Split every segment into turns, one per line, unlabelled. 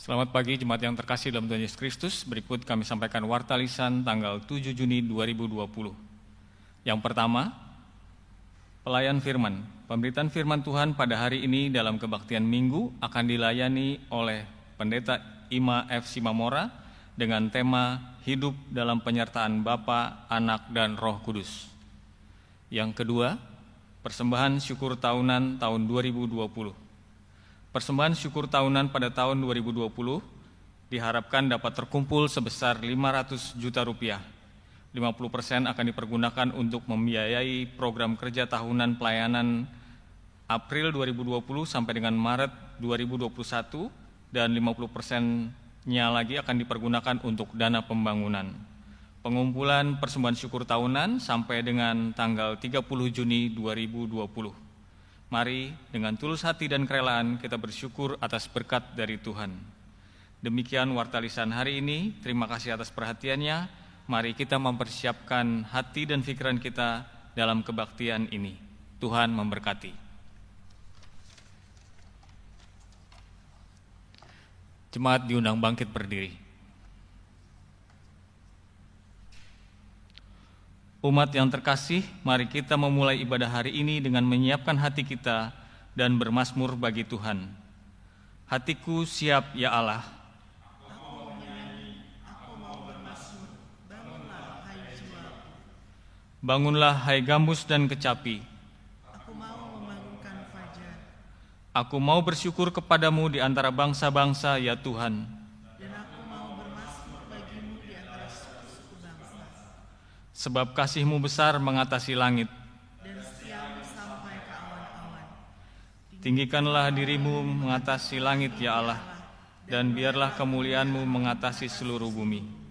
Selamat pagi jemaat yang terkasih dalam Tuhan Yesus Kristus. Berikut kami sampaikan warta lisan tanggal 7 Juni 2020. Yang pertama, pelayan firman. Pemberitaan firman Tuhan pada hari ini dalam kebaktian Minggu akan dilayani oleh Pendeta Ima F. Simamora dengan tema Hidup dalam Penyertaan Bapa, Anak, dan Roh Kudus. Yang kedua, persembahan syukur tahunan tahun 2020. Persembahan syukur tahunan pada tahun 2020 diharapkan dapat terkumpul sebesar 500 juta rupiah. 50% akan dipergunakan untuk membiayai program kerja tahunan pelayanan April 2020 sampai dengan Maret 2021 dan 50%-nya lagi akan dipergunakan untuk dana pembangunan. Pengumpulan persembahan syukur tahunan sampai dengan tanggal 30 Juni 2020. Mari dengan tulus hati dan kerelaan kita bersyukur atas berkat dari Tuhan. Demikian warta lisan hari ini. Terima kasih atas perhatiannya. Mari kita mempersiapkan hati dan pikiran kita dalam kebaktian ini. Tuhan memberkati. Jemaat diundang bangkit berdiri. Umat yang terkasih, mari kita memulai ibadah hari ini dengan menyiapkan hati kita dan bermazmur bagi Tuhan. Hatiku siap ya Allah.
Aku mau menyanyi, aku mau bermazmur. Bangunlah hai jiwaku.
Bangunlah hai gambus dan kecapi.
Aku mau membangunkan fajar.
Aku mau bersyukur kepadamu di antara bangsa-bangsa ya Tuhan.
Dan aku mau bermazmur bagimu di antara suku-suku bangsa.
Sebab kasih-Mu besar mengatasi langit.
Dan setiamu sampai ke awan-awan.
Tinggikanlah dirimu mengatasi langit ya Allah, dan biarlah kemuliaan-Mu mengatasi seluruh bumi.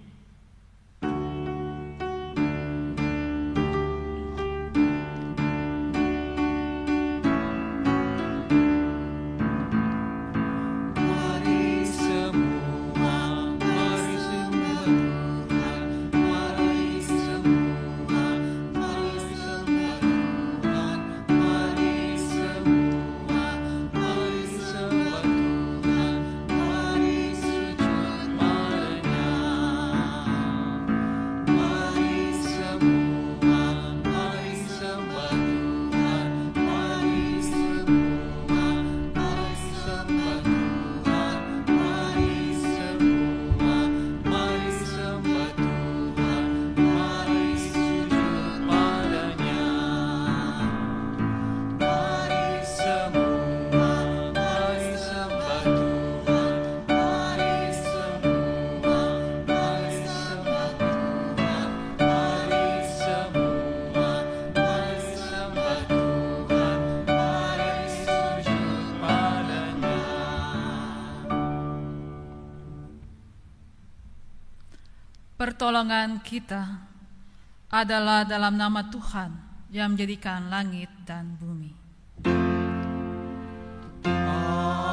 Pertolongan kita adalah dalam nama Tuhan yang menjadikan langit dan bumi.
Amin,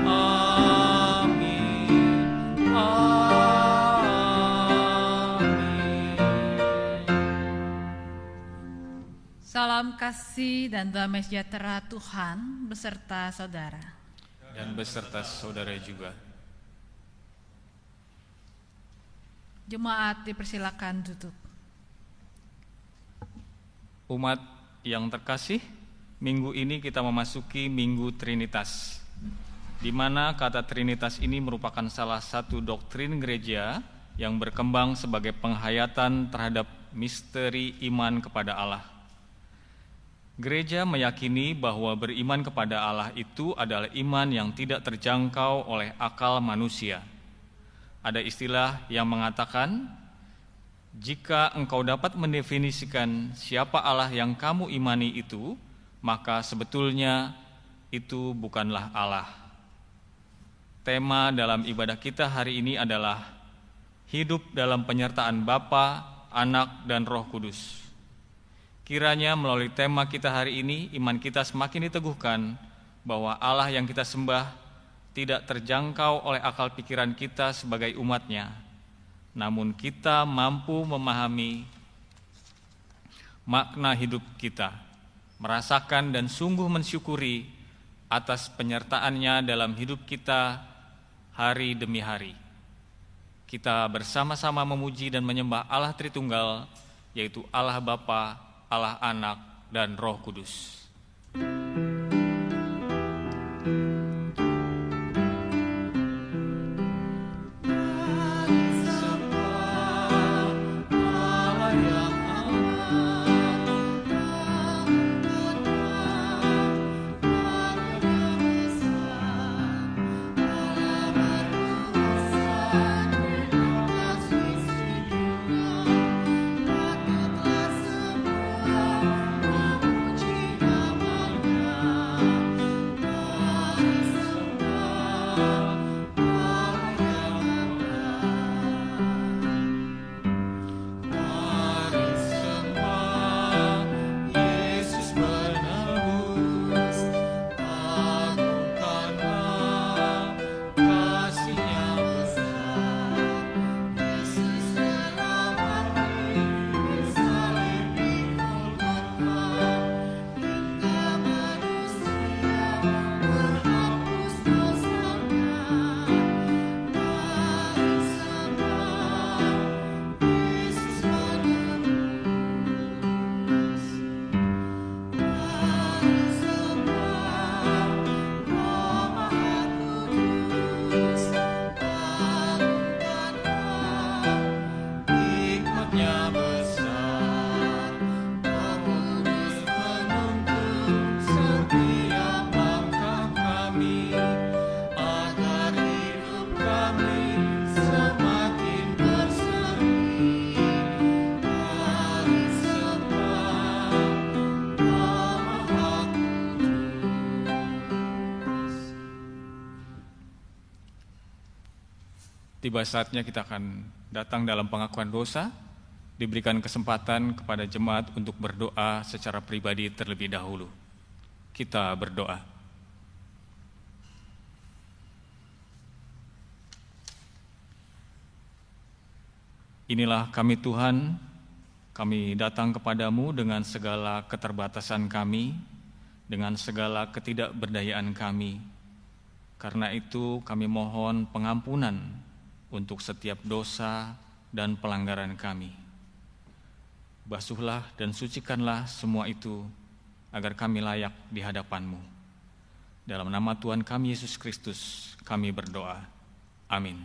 amin, amin.
Salam kasih dan damai sejahtera Tuhan beserta saudara.
Dan beserta saudara juga.
Jemaat dipersilakan duduk.
Umat yang terkasih, minggu ini kita memasuki Minggu Trinitas, di mana kata Trinitas ini merupakan salah satu doktrin gereja yang berkembang sebagai penghayatan terhadap misteri iman kepada Allah. Gereja meyakini bahwa beriman kepada Allah itu adalah iman yang tidak terjangkau oleh akal manusia. Ada istilah yang mengatakan, jika engkau dapat mendefinisikan siapa Allah yang kamu imani itu, maka sebetulnya itu bukanlah Allah. Tema dalam ibadah kita hari ini adalah hidup dalam penyertaan Bapa, Anak, dan Roh Kudus. Kiranya melalui tema kita hari ini, iman kita semakin diteguhkan bahwa Allah yang kita sembah tidak terjangkau oleh akal pikiran kita sebagai umatnya, namun kita mampu memahami makna hidup kita, merasakan dan sungguh mensyukuri atas penyertaannya dalam hidup kita hari demi hari. Kita bersama-sama memuji dan menyembah Allah Tritunggal, yaitu Allah Bapa, Allah Anak, dan Roh Kudus. Tiba saatnya kita akan datang dalam pengakuan dosa, diberikan kesempatan kepada jemaat untuk berdoa secara pribadi terlebih dahulu. Kita berdoa. Inilah kami Tuhan, kami datang kepadamu dengan segala keterbatasan kami, dengan segala ketidakberdayaan kami. Karena itu kami mohon pengampunan untuk setiap dosa dan pelanggaran kami. Basuhlah dan sucikanlah semua itu agar kami layak di hadapan-Mu. Dalam nama Tuhan kami Yesus Kristus kami berdoa. Amin.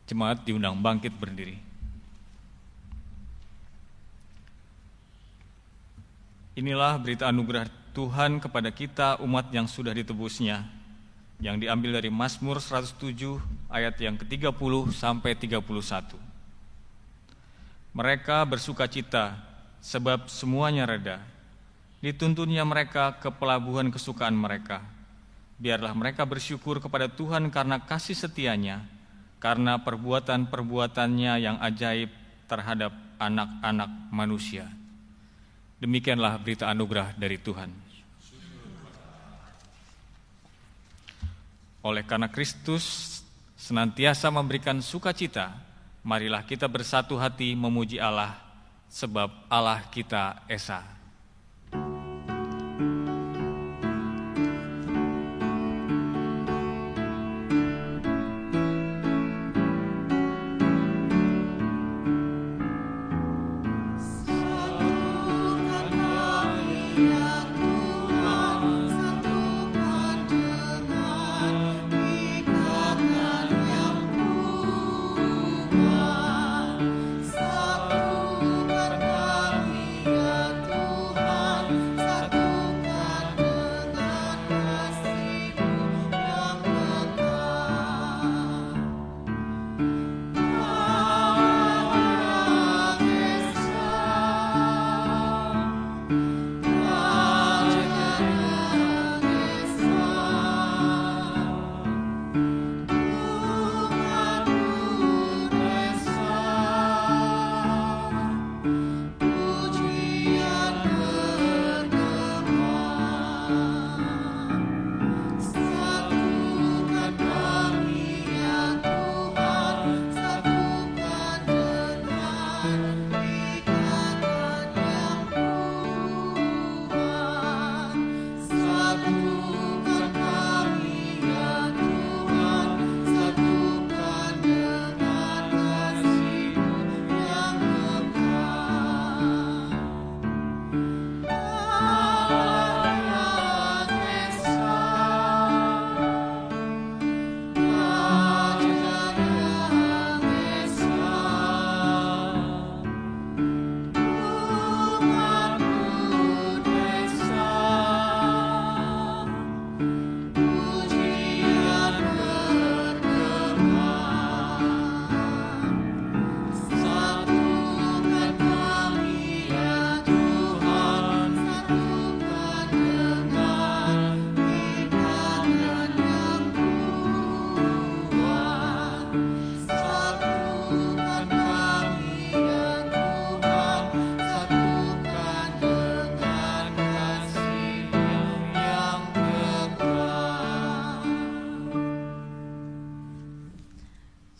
Jemaat diundang bangkit berdiri. Inilah berita anugerah Tuhan kepada kita umat yang sudah ditebusnya, yang diambil dari Mazmur 107 ayat yang ke-30 sampai 31. Mereka bersukacita sebab semuanya reda. Dituntunnya mereka ke pelabuhan kesukaan mereka. Biarlah mereka bersyukur kepada Tuhan karena kasih setianya, karena perbuatan-perbuatannya yang ajaib terhadap anak-anak manusia. Demikianlah berita anugerah dari Tuhan. Oleh karena Kristus senantiasa memberikan sukacita, marilah kita bersatu hati memuji Allah, sebab Allah kita esa.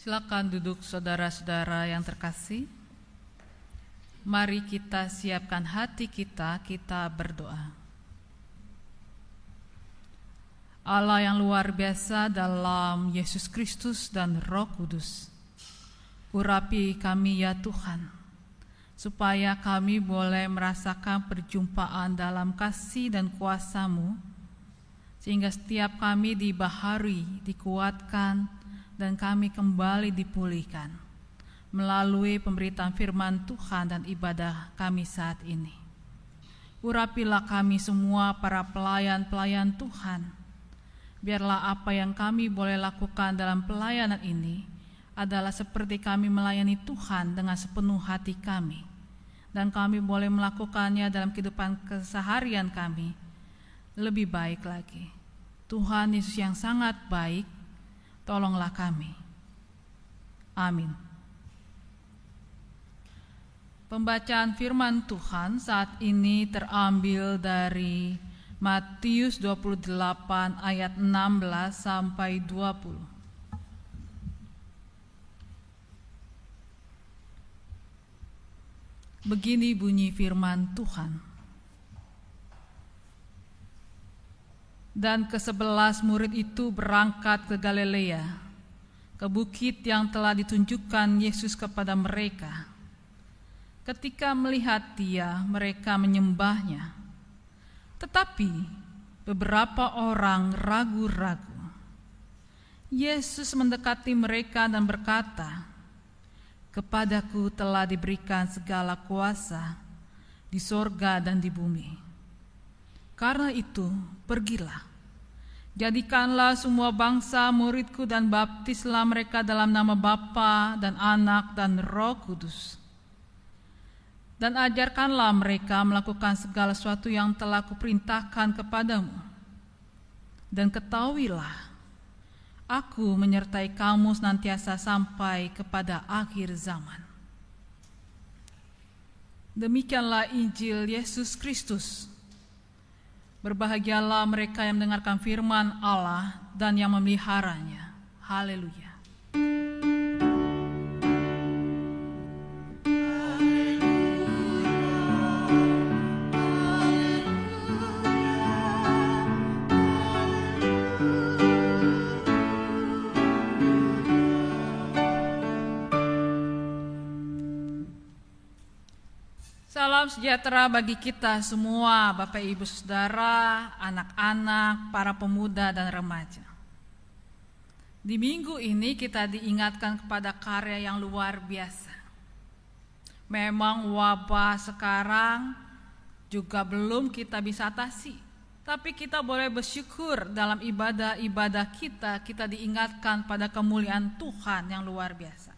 Silakan duduk saudara-saudara yang terkasih. Mari kita siapkan hati kita berdoa. Allah yang luar biasa dalam Yesus Kristus dan Roh Kudus, urapi kami ya Tuhan, supaya kami boleh merasakan perjumpaan dalam kasih dan kuasa-Mu, sehingga setiap kami dibaharui, dikuatkan, dan kami kembali dipulihkan melalui pemberitaan firman Tuhan dan ibadah kami saat ini. Urapilah kami semua para pelayan-pelayan Tuhan. Biarlah apa yang kami boleh lakukan dalam pelayanan ini adalah seperti kami melayani Tuhan dengan sepenuh hati kami, dan kami boleh melakukannya dalam kehidupan keseharian kami lebih baik lagi. Tuhan Yesus yang sangat baik, tolonglah kami. Amin. Pembacaan firman Tuhan saat ini terambil dari Matius 28 ayat 16 sampai 20. Begini bunyi firman Tuhan. Dan ke-11 murid itu berangkat ke Galilea, ke bukit yang telah ditunjukkan Yesus kepada mereka. Ketika melihat Dia, mereka menyembahnya. Tetapi beberapa orang ragu-ragu. Yesus mendekati mereka dan berkata, "Kepadaku telah diberikan segala kuasa di sorga dan di bumi. Karena itu, pergilah. Jadikanlah semua bangsa muridku dan baptislah mereka dalam nama Bapa dan Anak dan Roh Kudus. Dan ajarkanlah mereka melakukan segala sesuatu yang telah kuperintahkan kepadamu. Dan ketahuilah, aku menyertai kamu senantiasa sampai kepada akhir zaman. Demikianlah Injil Yesus Kristus. Berbahagialah mereka yang mendengarkan firman Allah dan yang memeliharanya. Haleluya. Salam sejahtera bagi kita semua, Bapak Ibu Saudara, anak-anak, para pemuda dan remaja. Di minggu ini kita diingatkan kepada karya yang luar biasa. Memang wabah sekarang juga belum kita bisa atasi, tapi kita boleh bersyukur dalam ibadah-ibadah kita diingatkan pada kemuliaan Tuhan yang luar biasa.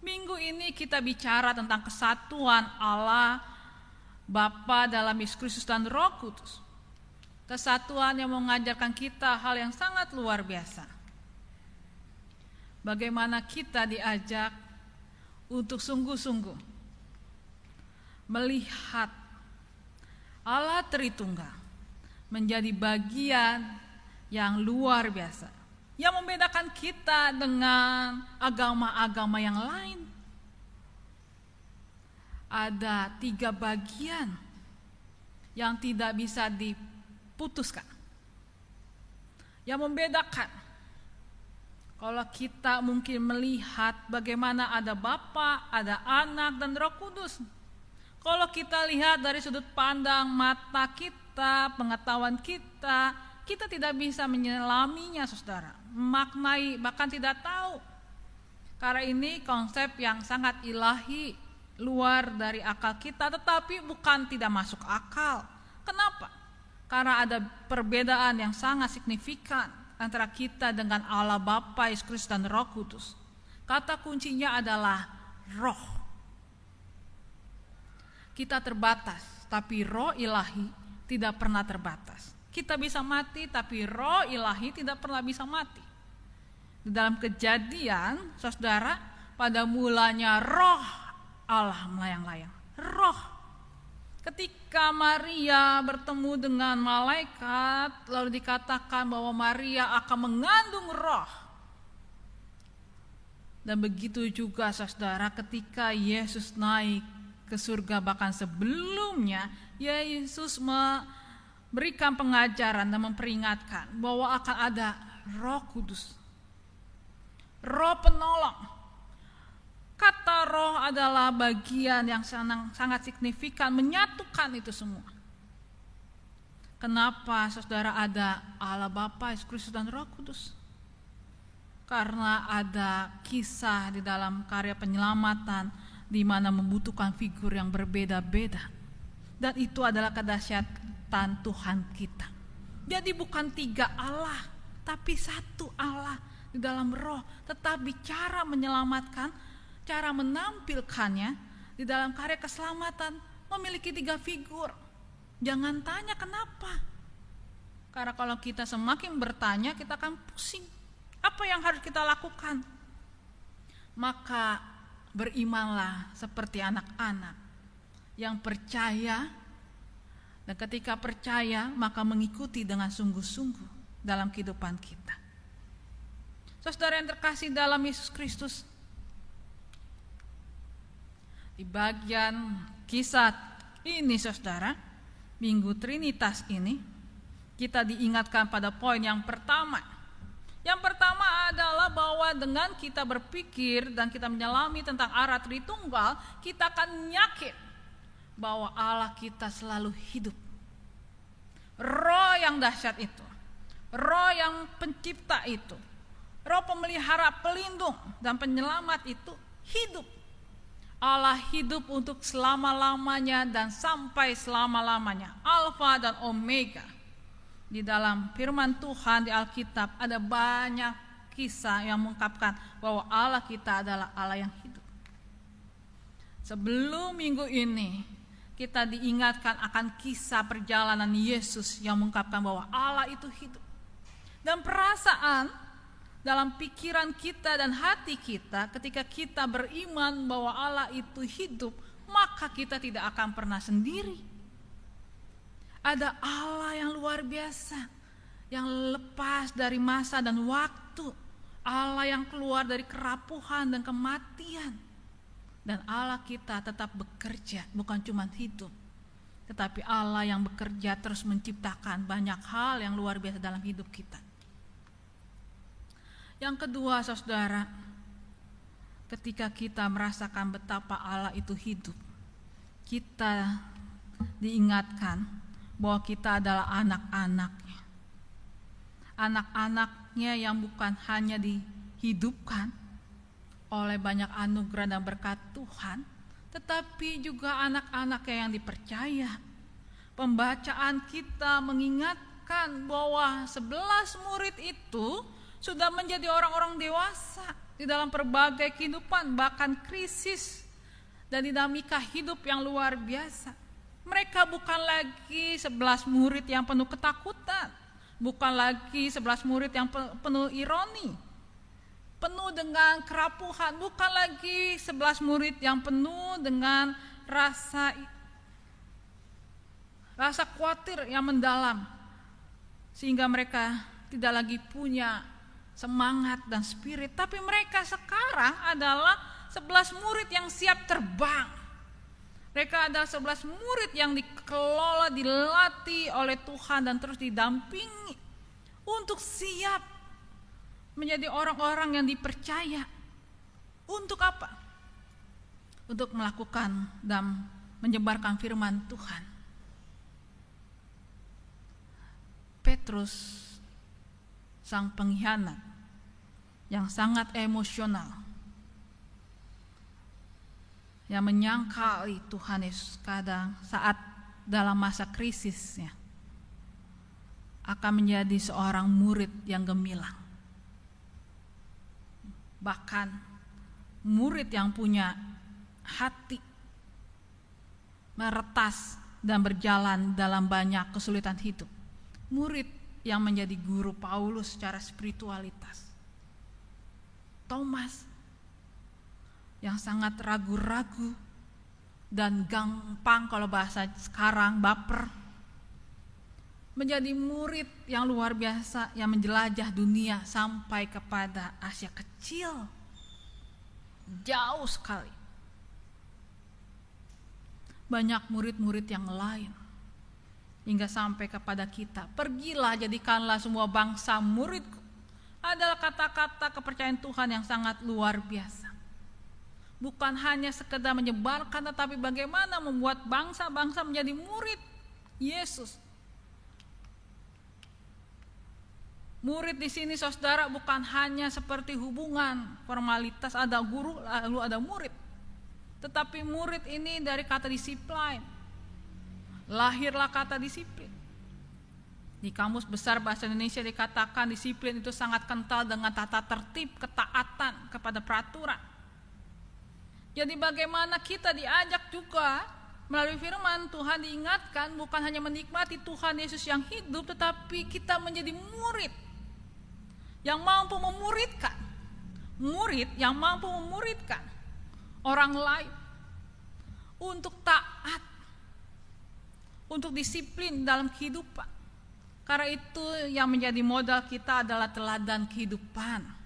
Minggu ini kita bicara tentang kesatuan Allah Bapa dalam Yesus Kristus dan Roh Kudus. Kesatuan yang mengajarkan kita hal yang sangat luar biasa. Bagaimana kita diajak untuk sungguh-sungguh melihat Allah Tritunggal menjadi bagian yang luar biasa, yang membedakan kita dengan agama-agama yang lain. Ada 3 bagian yang tidak bisa diputuskan, yang membedakan. Kalau kita mungkin melihat bagaimana ada Bapa, ada Anak dan Roh Kudus. Kalau kita lihat dari sudut pandang mata kita, pengetahuan kita tidak bisa menyelaminya, saudara. Maknai, bahkan tidak tahu. Karena ini konsep yang sangat ilahi, luar dari akal kita, tetapi bukan tidak masuk akal. Kenapa? Karena ada perbedaan yang sangat signifikan antara kita dengan Allah Bapa, Yesus Kristus dan Roh Kudus. Kata kuncinya adalah roh. Kita terbatas, tapi roh ilahi tidak pernah terbatas. Kita bisa mati, tapi roh ilahi tidak pernah bisa mati. Di dalam Kejadian, saudara, pada mulanya roh Allah melayang-layang. Roh. Ketika Maria bertemu dengan malaikat, lalu dikatakan bahwa Maria akan mengandung roh. Dan begitu juga, saudara, ketika Yesus naik ke surga, bahkan sebelumnya, Yesus berikan pengajaran dan memperingatkan bahwa akan ada Roh Kudus, Roh penolong. Kata roh adalah bagian yang sangat signifikan menyatukan itu semua. Kenapa, saudara, ada Allah Bapa, Yesus Kristus dan Roh Kudus? Karena ada kisah di dalam karya penyelamatan di mana membutuhkan figur yang berbeda-beda. Dan itu adalah kedahsyatan Tuhan kita. Jadi bukan 3 Allah, tapi 1 Allah di dalam roh. Tetapi cara menyelamatkan, cara menampilkannya di dalam karya keselamatan memiliki 3 figur. Jangan tanya kenapa. Karena kalau kita semakin bertanya, kita akan pusing. Apa yang harus kita lakukan? Maka berimanlah seperti anak-anak yang percaya, dan ketika percaya maka mengikuti dengan sungguh-sungguh dalam kehidupan kita. Saudara yang terkasih dalam Yesus Kristus, di bagian kisah ini, saudara, Minggu Trinitas ini, kita diingatkan pada poin yang pertama. Yang pertama adalah bahwa dengan kita berpikir dan kita menyelami tentang arah Tritunggal, kita akan yakin bahwa Allah kita selalu hidup. Roh yang dahsyat itu, roh yang pencipta itu, roh pemelihara, pelindung dan penyelamat itu hidup. Allah hidup untuk selama-lamanya dan sampai selama-lamanya, Alfa dan Omega. Di dalam firman Tuhan di Alkitab ada banyak kisah yang mengungkapkan bahwa Allah kita adalah Allah yang hidup. Sebelum minggu ini kita diingatkan akan kisah perjalanan Yesus yang mengungkapkan bahwa Allah itu hidup. Dan perasaan dalam pikiran kita dan hati kita ketika kita beriman bahwa Allah itu hidup, maka kita tidak akan pernah sendiri. Ada Allah yang luar biasa, yang lepas dari masa dan waktu, Allah yang keluar dari kerapuhan dan kematian. Dan Allah kita tetap bekerja, bukan cuma hidup, tetapi Allah yang bekerja terus menciptakan banyak hal yang luar biasa dalam hidup kita. Yang kedua, saudara, ketika kita merasakan betapa Allah itu hidup, kita diingatkan bahwa kita adalah anak-anaknya. Anak-anaknya yang bukan hanya dihidupkan oleh banyak anugerah dan berkat Tuhan, tetapi juga anak-anaknya yang dipercaya. Pembacaan kita mengingatkan bahwa 11 murid itu sudah menjadi orang-orang dewasa di dalam berbagai kehidupan, bahkan krisis dan dinamika hidup yang luar biasa. Mereka bukan lagi 11 murid yang penuh ketakutan, bukan lagi 11 murid yang penuh ironi, penuh dengan kerapuhan, bukan lagi 11 murid yang penuh dengan rasa khawatir yang mendalam, sehingga mereka tidak lagi punya semangat dan spirit. Tapi mereka sekarang adalah 11 murid yang siap terbang. Mereka adalah 11 murid yang dikelola, dilatih oleh Tuhan dan terus didampingi untuk siap menjadi orang-orang yang dipercaya. Untuk apa? Untuk melakukan dan menyebarkan firman Tuhan. Petrus, sang pengkhianat yang sangat emosional, yang menyangkali Tuhan Yesus kadang saat dalam masa krisisnya, akan menjadi seorang murid yang gemilang. Bahkan murid yang punya hati meretas dan berjalan dalam banyak kesulitan hidup. Murid yang menjadi guru Paulus secara spiritualitas. Thomas yang sangat ragu-ragu dan gampang, kalau bahasa sekarang, baper, menjadi murid yang luar biasa yang menjelajah dunia sampai kepada Asia kecil, jauh sekali. Banyak murid-murid yang lain, hingga sampai kepada kita. Pergilah, jadikanlah semua bangsa muridku, adalah kata-kata kepercayaan Tuhan yang sangat luar biasa. Bukan hanya sekedar menyebarkan, tetapi bagaimana membuat bangsa-bangsa menjadi murid Yesus. Murid di sini, saudara, bukan hanya seperti hubungan formalitas, ada guru lalu ada murid. Tetapi murid ini dari kata disiplin. Lahirlah kata disiplin. Di Kamus Besar Bahasa Indonesia dikatakan disiplin itu sangat kental dengan tata tertib, ketaatan kepada peraturan. Jadi bagaimana kita diajak juga melalui firman Tuhan diingatkan bukan hanya menikmati Tuhan Yesus yang hidup, tetapi kita menjadi murid yang mampu memuridkan. Murid yang mampu memuridkan orang lain untuk taat, untuk disiplin dalam kehidupan. Karena itu yang menjadi modal kita adalah teladan kehidupan.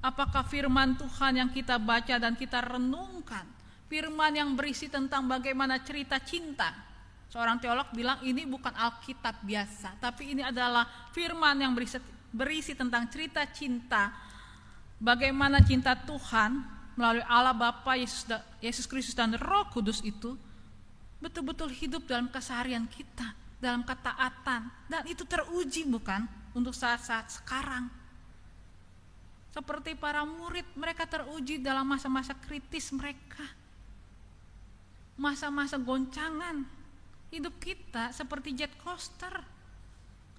Apakah firman Tuhan yang kita baca dan kita renungkan, firman yang berisi tentang bagaimana cerita cinta. Seorang teolog bilang ini bukan Alkitab biasa, tapi ini adalah firman yang berisi tentang cerita cinta. Bagaimana cinta Tuhan melalui Allah Bapa, Yesus Kristus dan Roh Kudus itu betul-betul hidup dalam keseharian kita, dalam ketaatan, dan itu teruji bukan untuk saat-saat sekarang. Seperti para murid, mereka teruji dalam masa-masa kritis mereka. masa-masa goncangan hidup kita seperti jet coaster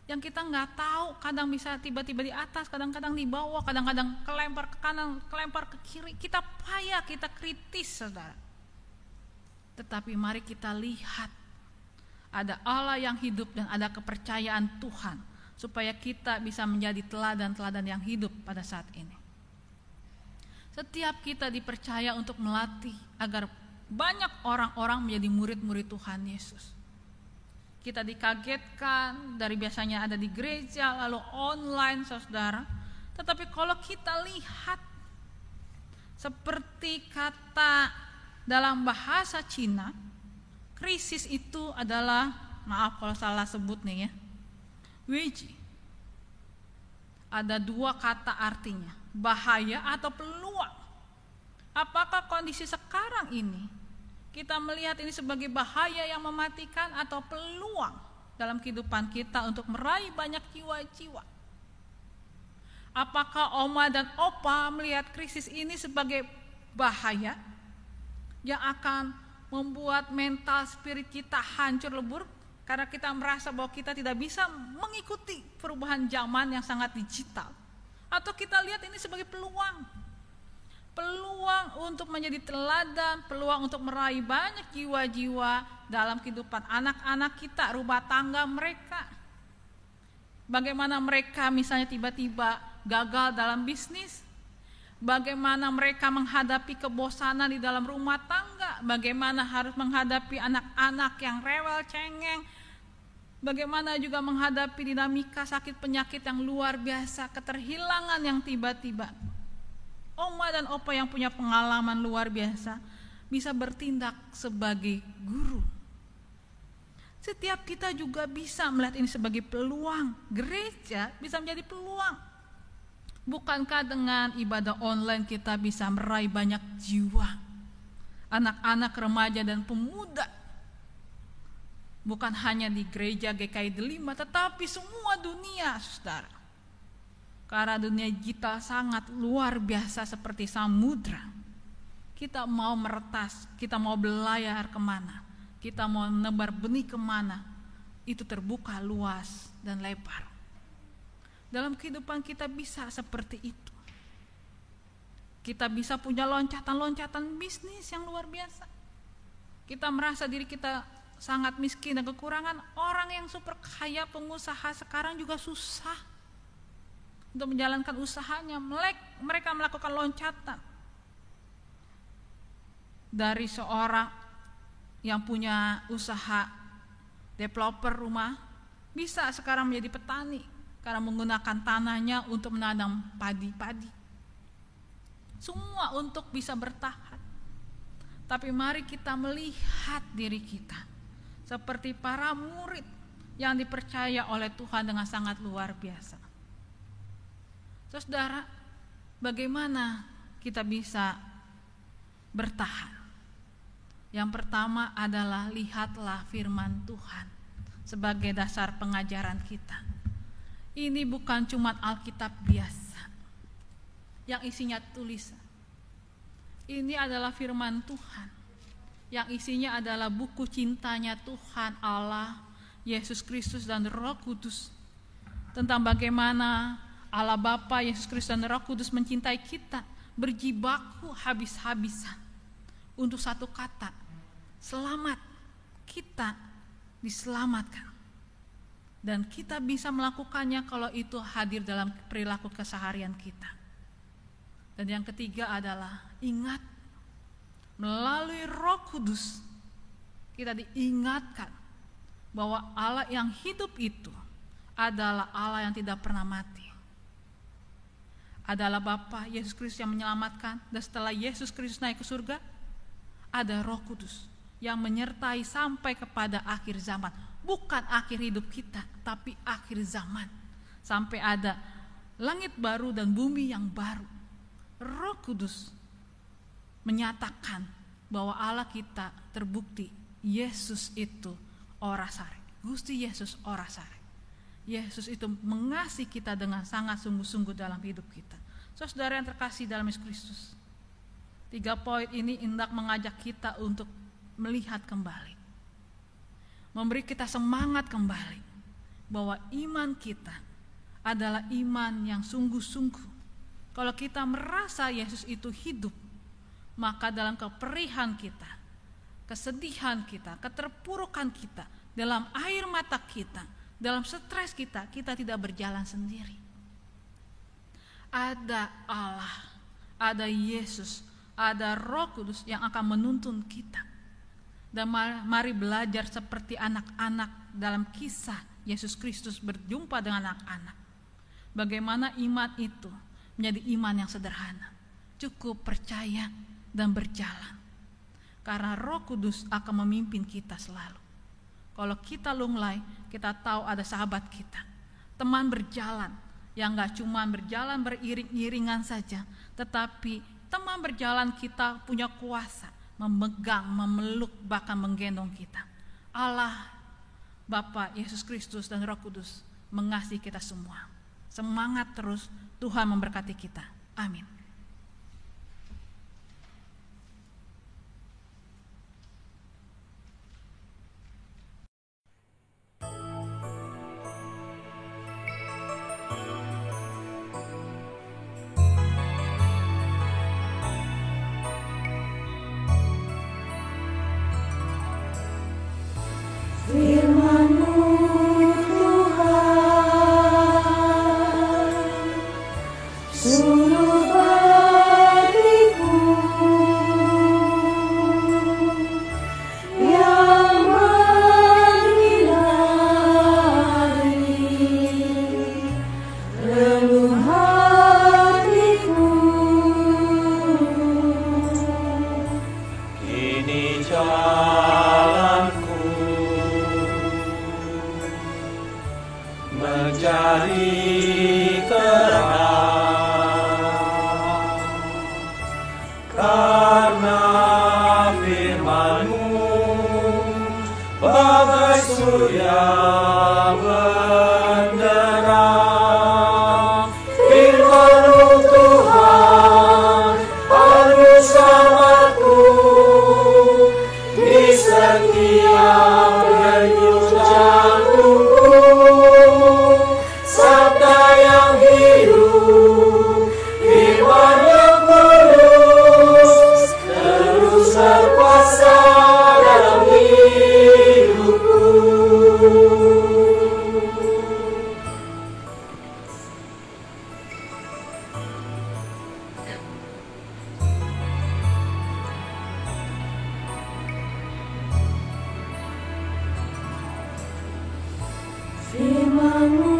yang kita nggak tahu, kadang bisa tiba-tiba di atas, kadang-kadang di bawah, kadang-kadang kelempar ke kanan, kelempar ke kiri. Kita payah, kita kritis, saudara. Tetapi mari kita lihat, ada Allah yang hidup dan ada kepercayaan Tuhan, supaya kita bisa menjadi teladan-teladan yang hidup pada saat ini. Setiap kita dipercaya untuk melatih agar banyak orang-orang menjadi murid-murid Tuhan Yesus. Kita dikagetkan dari biasanya ada di gereja, lalu online, saudara. Tetapi kalau kita lihat, seperti kata dalam bahasa Cina, krisis itu adalah, maaf kalau salah sebut nih ya, Weiji. Ada dua kata artinya, bahaya atau peluang. Apakah kondisi sekarang ini kita melihat ini sebagai bahaya yang mematikan atau peluang dalam kehidupan kita untuk meraih banyak jiwa-jiwa? Apakah oma dan opa melihat krisis ini sebagai bahaya yang akan membuat mental spirit kita hancur lebur karena kita merasa bahwa kita tidak bisa mengikuti perubahan zaman yang sangat digital? Atau kita lihat ini sebagai peluang untuk menjadi teladan, peluang untuk meraih banyak jiwa-jiwa dalam kehidupan anak-anak kita, rumah tangga mereka. Bagaimana mereka misalnya tiba-tiba gagal dalam bisnis, bagaimana mereka menghadapi kebosanan di dalam rumah tangga, bagaimana harus menghadapi anak-anak yang rewel, cengeng, bagaimana juga menghadapi dinamika sakit penyakit yang luar biasa, keterhilangan yang tiba-tiba. Oma dan opa yang punya pengalaman luar biasa bisa bertindak sebagai guru. Setiap kita juga bisa melihat ini sebagai peluang. Gereja bisa menjadi peluang. Bukankah dengan ibadah online kita bisa meraih banyak jiwa, anak-anak, remaja dan pemuda? Bukan hanya di gereja GKI Delima, tetapi semua dunia, saudara. Karena dunia digital sangat luar biasa seperti samudra. Kita mau meretas, kita mau belayar kemana, kita mau menebar benih kemana, itu terbuka luas dan lebar. Dalam kehidupan kita bisa seperti itu. Kita bisa punya loncatan-loncatan bisnis yang luar biasa. Kita merasa diri kita sangat miskin dan kekurangan. Orang yang super kaya, pengusaha sekarang juga susah untuk menjalankan usahanya. Mereka melakukan loncatan. Dari seorang yang punya usaha developer rumah, bisa sekarang menjadi petani karena menggunakan tanahnya untuk menanam padi-padi. Semua untuk bisa bertahan. Tapi mari kita melihat diri kita seperti para murid yang dipercaya oleh Tuhan dengan sangat luar biasa. Saudara, bagaimana kita bisa bertahan? Yang pertama adalah lihatlah firman Tuhan sebagai dasar pengajaran kita. Ini bukan cuma Alkitab biasa yang isinya tulisan. Ini adalah firman Tuhan yang isinya adalah buku cintanya Tuhan Allah, Yesus Kristus dan Roh Kudus, tentang bagaimana Allah Bapa, Yesus Kristus dan Roh Kudus mencintai kita, berjibaku habis-habisan untuk satu kata, selamat. Kita diselamatkan. Dan kita bisa melakukannya kalau itu hadir dalam perilaku keseharian kita. Dan yang ketiga adalah ingat, melalui Roh Kudus kita diingatkan bahwa Allah yang hidup itu adalah Allah yang tidak pernah mati. Adalah Bapa Yesus Kristus yang menyelamatkan, dan setelah Yesus Kristus naik ke surga, ada Roh Kudus yang menyertai sampai kepada akhir zaman. Bukan akhir hidup kita, tapi akhir zaman. Sampai ada langit baru dan bumi yang baru. Roh Kudus menyatakan bahwa Allah kita terbukti Yesus itu ora sare. Gusti Yesus ora sare. Yesus itu mengasihi kita dengan sangat sungguh-sungguh dalam hidup kita. Saudara yang terkasih dalam Yesus Kristus, 3 poin ini hendak mengajak kita untuk melihat kembali, memberi kita semangat kembali bahwa iman kita adalah iman yang sungguh-sungguh. Kalau kita merasa Yesus itu hidup, maka dalam keperihan kita, kesedihan kita, keterpurukan kita, dalam air mata kita, dalam stres kita, kita tidak berjalan sendiri. Ada Allah, ada Yesus, ada Roh Kudus yang akan menuntun kita. Dan mari belajar seperti anak-anak dalam kisah Yesus Kristus berjumpa dengan anak-anak. Bagaimana iman itu menjadi iman yang sederhana, cukup percaya dan berjalan. Karena Roh Kudus akan memimpin kita selalu. Kalau kita lunglai, kita tahu ada sahabat kita, teman berjalan, yang gak cuma berjalan beriring-iringan saja, tetapi teman berjalan kita punya kuasa, memegang, memeluk, bahkan menggendong kita. Allah, Bapa, Yesus Kristus, dan Roh Kudus mengasihi kita semua. Semangat terus, Tuhan memberkati kita. Amin.
Firman-Mu Tuhan, sungguh bagiku yang menyinari relung hatiku.
Kini jalanku mencari terang, karena firman-Mu bagai surya benderang. Firman-Mu Tuhan, anu selamatku di setiap denyut jantungku. Sabda yang hidup, firman yang kudus, terus berkuasa dalam hidupku.
Firman-Mu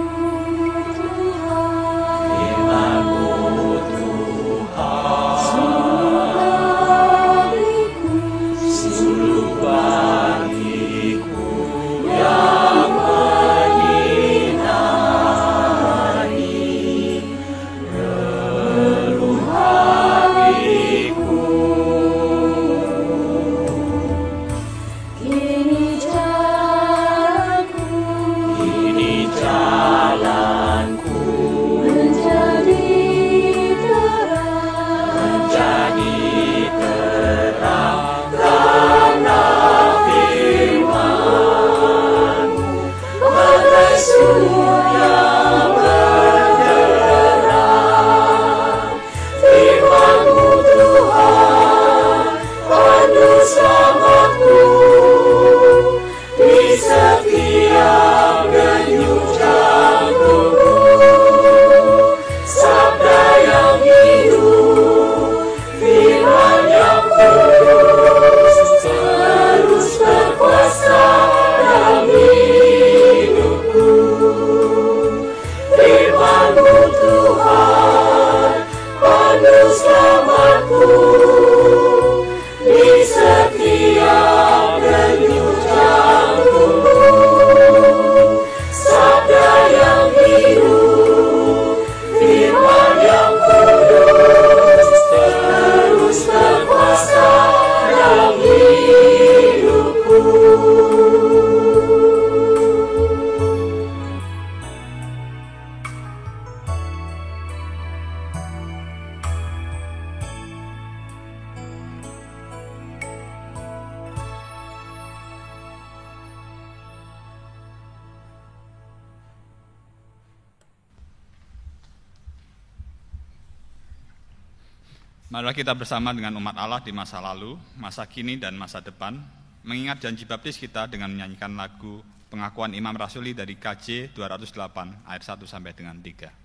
Tuhan,
Firman-Mu Tuhan,
suluh
bagiku yang menyinari relung hatiku.
kini jalanku
Kini jalanku
menjadi terang,
menjadi terang, karena
Marilah kita bersama dengan umat Allah di masa lalu, masa kini, dan masa depan, mengingat janji baptis kita dengan menyanyikan lagu Pengakuan Imam Rasuli dari KJ 208 ayat 1 sampai dengan 3.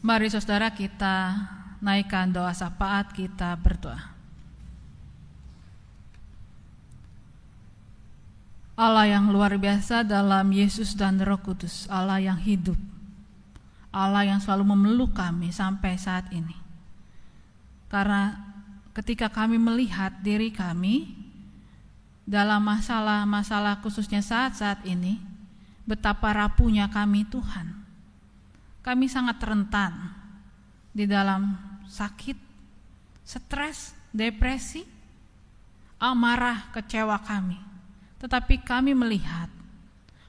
Mari saudara kita naikkan doa syafaat, kita berdoa. Allah yang luar biasa dalam Yesus dan Roh Kudus, Allah yang hidup, Allah yang selalu memeluk kami sampai saat ini. Karena ketika kami melihat diri kami dalam masalah-masalah khususnya saat-saat ini, betapa rapuhnya kami Tuhan. Kami sangat rentan di dalam sakit, stres, depresi, amarah, kecewa kami. Tetapi kami melihat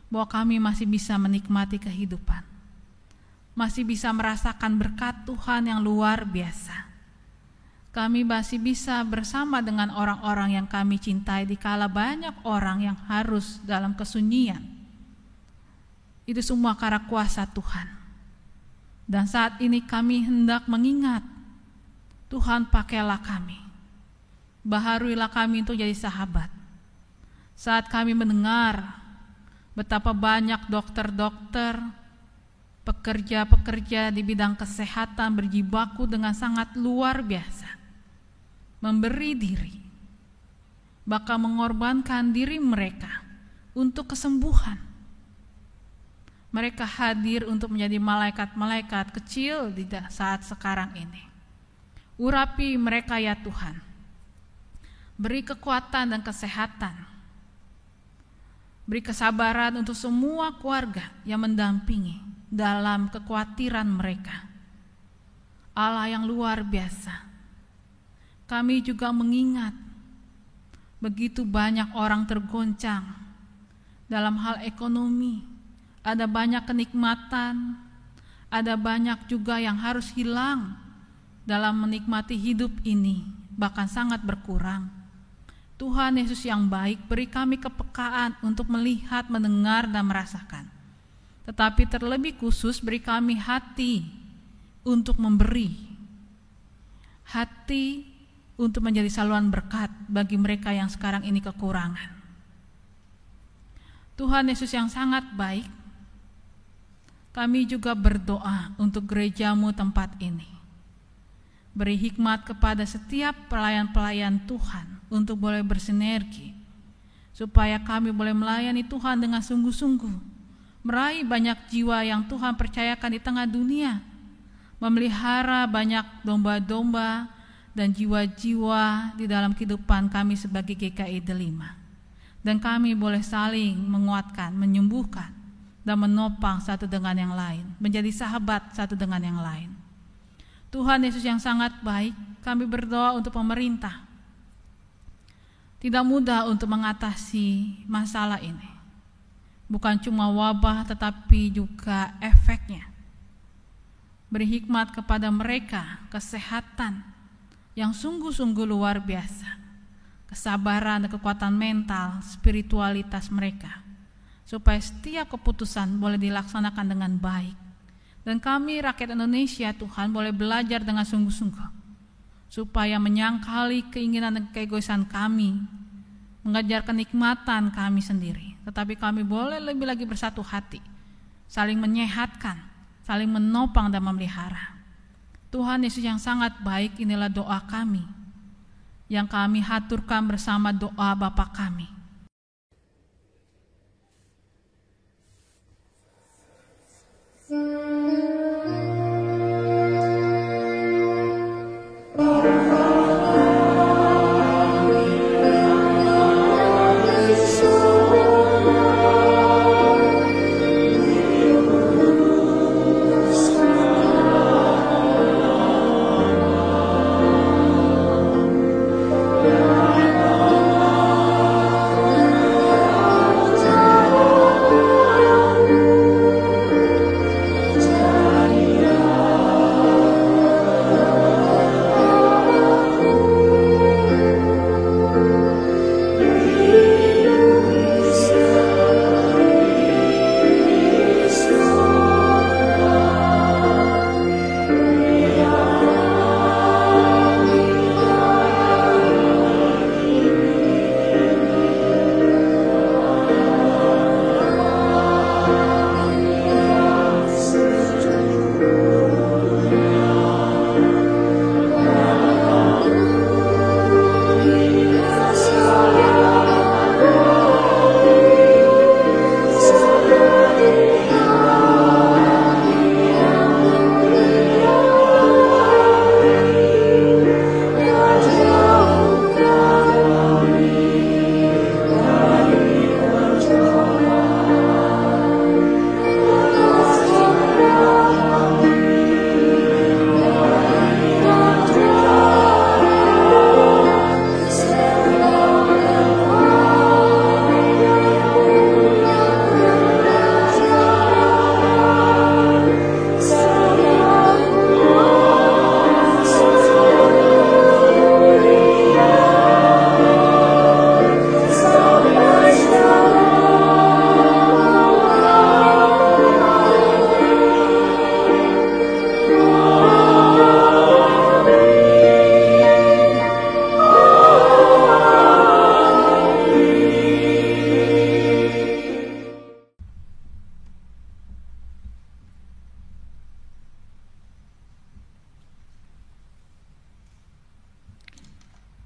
bahwa kami masih bisa menikmati kehidupan. Masih bisa merasakan berkat Tuhan yang luar biasa. Kami masih bisa bersama dengan orang-orang yang kami cintai dikala banyak orang yang harus dalam kesunyian. Itu semua karena kuasa Tuhan. Dan saat ini kami hendak mengingat, Tuhan pakailah kami, baharuilah kami untuk jadi sahabat. Saat kami mendengar betapa banyak dokter-dokter, pekerja-pekerja di bidang kesehatan berjibaku dengan sangat luar biasa, memberi diri, bahkan mengorbankan diri mereka untuk kesembuhan. Mereka hadir untuk menjadi malaikat-malaikat kecil di saat sekarang ini. Urapi mereka ya Tuhan. Beri kekuatan dan kesehatan. Beri kesabaran untuk semua keluarga yang mendampingi dalam kekhawatiran mereka. Allah yang luar biasa. Kami juga mengingat begitu banyak orang tergoncang dalam hal ekonomi. Ada banyak kenikmatan, ada banyak juga yang harus hilang dalam menikmati hidup ini, bahkan sangat berkurang. Tuhan Yesus yang baik, beri kami kepekaan untuk melihat, mendengar, dan merasakan. Tetapi terlebih khusus beri kami hati untuk memberi, hati untuk menjadi saluran berkat bagi mereka yang sekarang ini kekurangan. Tuhan Yesus yang sangat baik, kami juga berdoa untuk gerejamu tempat ini. Beri hikmat kepada setiap pelayan-pelayan Tuhan untuk boleh bersinergi, supaya kami boleh melayani Tuhan dengan sungguh-sungguh, meraih banyak jiwa yang Tuhan percayakan di tengah dunia, memelihara banyak domba-domba dan jiwa-jiwa di dalam kehidupan kami sebagai GKI Delima. Dan kami boleh saling menguatkan, menyembuhkan, dan menopang satu dengan yang lain, menjadi sahabat satu dengan yang lain. Tuhan Yesus yang sangat baik, kami berdoa untuk pemerintah. Tidak mudah untuk mengatasi masalah ini. Bukan cuma wabah, tetapi juga efeknya. Beri hikmat kepada mereka, kesehatan, yang sungguh-sungguh luar biasa. Kesabaran dan kekuatan mental, spiritualitas mereka, supaya setiap keputusan boleh dilaksanakan dengan baik. Dan kami rakyat Indonesia, Tuhan, boleh belajar dengan sungguh-sungguh, supaya menyangkali keinginan dan keegoisan kami, mengejar kenikmatan kami sendiri, tetapi kami boleh lebih lagi bersatu hati, saling menyehatkan, saling menopang dan memelihara. Tuhan Yesus yang sangat baik, inilah doa kami, yang kami haturkan bersama doa Bapa kami.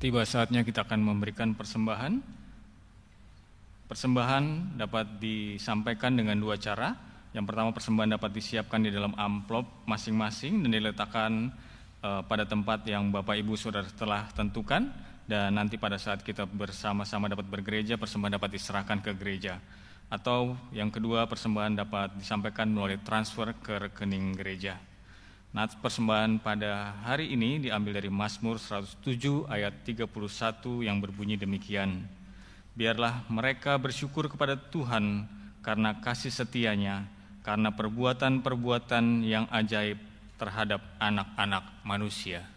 Tiba saatnya kita akan memberikan persembahan. Persembahan dapat disampaikan dengan dua cara. Yang pertama, persembahan dapat disiapkan di dalam amplop masing-masing dan diletakkan pada tempat yang Bapak Ibu Saudara telah tentukan. Dan nanti pada saat kita bersama-sama dapat bergereja, persembahan dapat diserahkan ke gereja. Atau yang kedua, persembahan dapat disampaikan melalui transfer ke rekening gereja. Nah, persembahan pada hari ini diambil dari Mazmur 107 ayat 31 yang berbunyi demikian. Biarlah mereka bersyukur kepada Tuhan karena kasih setianya, karena perbuatan-perbuatan yang ajaib terhadap anak-anak manusia.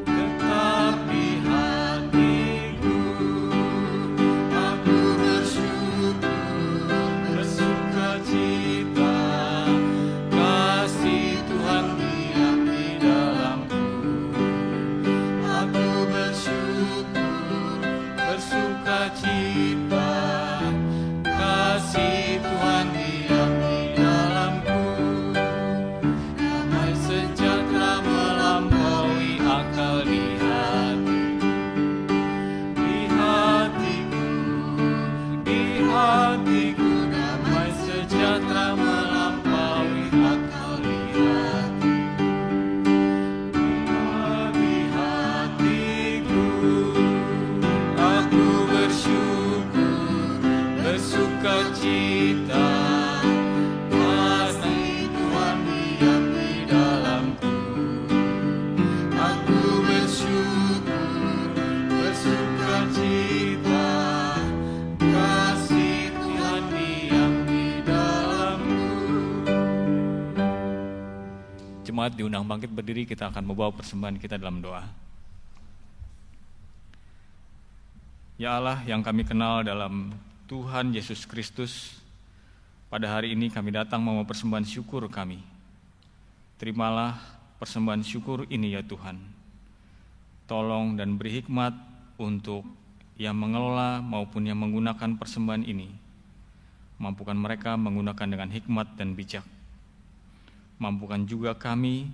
Tetapi
bersukacita, kasih Tuhan diam di dalamku. Aku bersyukur, bersukacita, kasih Tuhan diam di dalamku. Jemaat diundang bangkit berdiri, kita akan membawa persembahan kita dalam doa. Ya Allah yang kami kenal dalam Tuhan Yesus Kristus, pada hari ini kami datang membawa persembahan syukur kami. Terimalah persembahan syukur ini ya Tuhan. Tolong dan beri hikmat untuk yang mengelola maupun yang menggunakan persembahan ini. Mampukan mereka menggunakan dengan hikmat dan bijak. Mampukan juga kami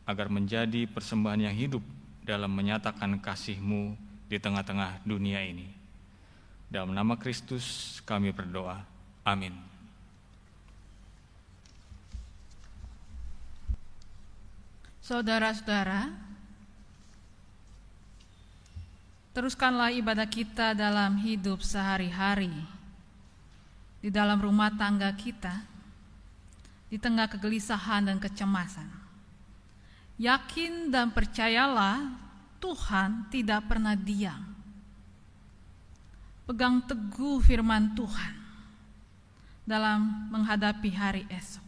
agar menjadi persembahan yang hidup dalam menyatakan kasih-Mu di tengah-tengah dunia ini. Dalam nama Kristus kami berdoa. Amin.
Saudara-saudara, teruskanlah ibadah kita dalam hidup sehari-hari, di dalam rumah tangga kita, di tengah kegelisahan dan kecemasan. Yakin dan percayalah Tuhan tidak pernah diam. Pegang teguh firman Tuhan dalam menghadapi hari esok.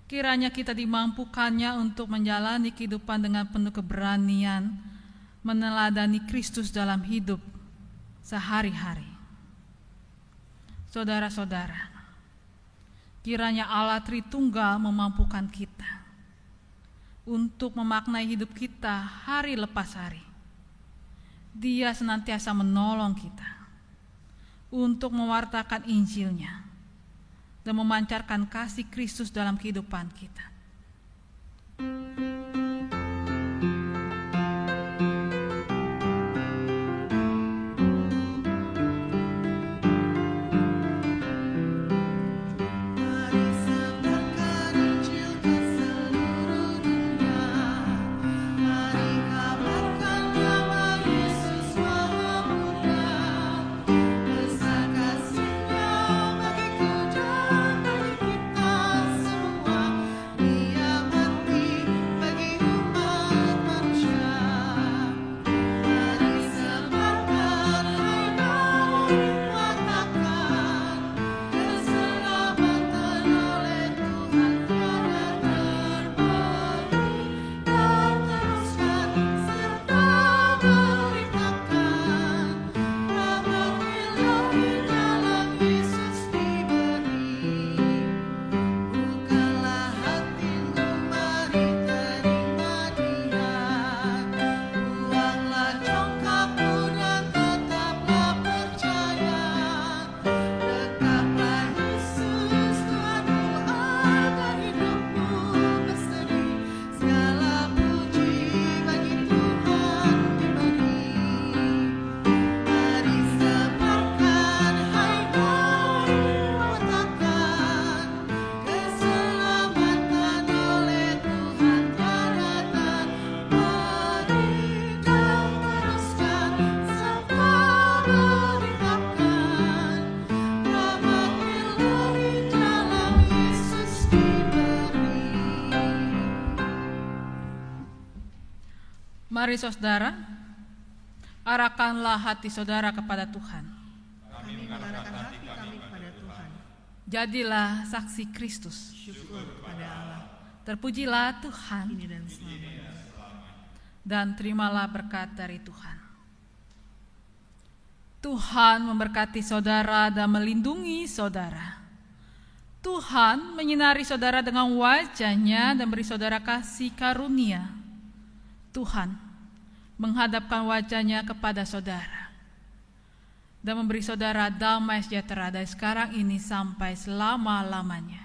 Kiranya kita dimampukannya untuk menjalani kehidupan dengan penuh keberanian, meneladani Kristus dalam hidup sehari-hari. Saudara-saudara, kiranya Allah Tritunggal memampukan kita untuk memaknai hidup kita hari lepas hari. Dia senantiasa menolong kita untuk mewartakan Injil-Nya dan memancarkan kasih Kristus dalam kehidupan kita. Mari saudara, arahkanlah hati saudara kepada Tuhan.
Kami mengarahkan hati kami kepada Tuhan.
Jadilah saksi Kristus.
Syukur kepada Allah.
Terpujilah Tuhan
Kini dan selamanya.
dan terimalah berkat dari Tuhan. Tuhan memberkati saudara dan melindungi saudara. Tuhan menyinari saudara dengan wajah-Nya dan beri saudara kasih karunia. Tuhan menghadapkan wajah-Nya kepada saudara dan memberi saudara damai sejahtera dari sekarang ini sampai selama-lamanya.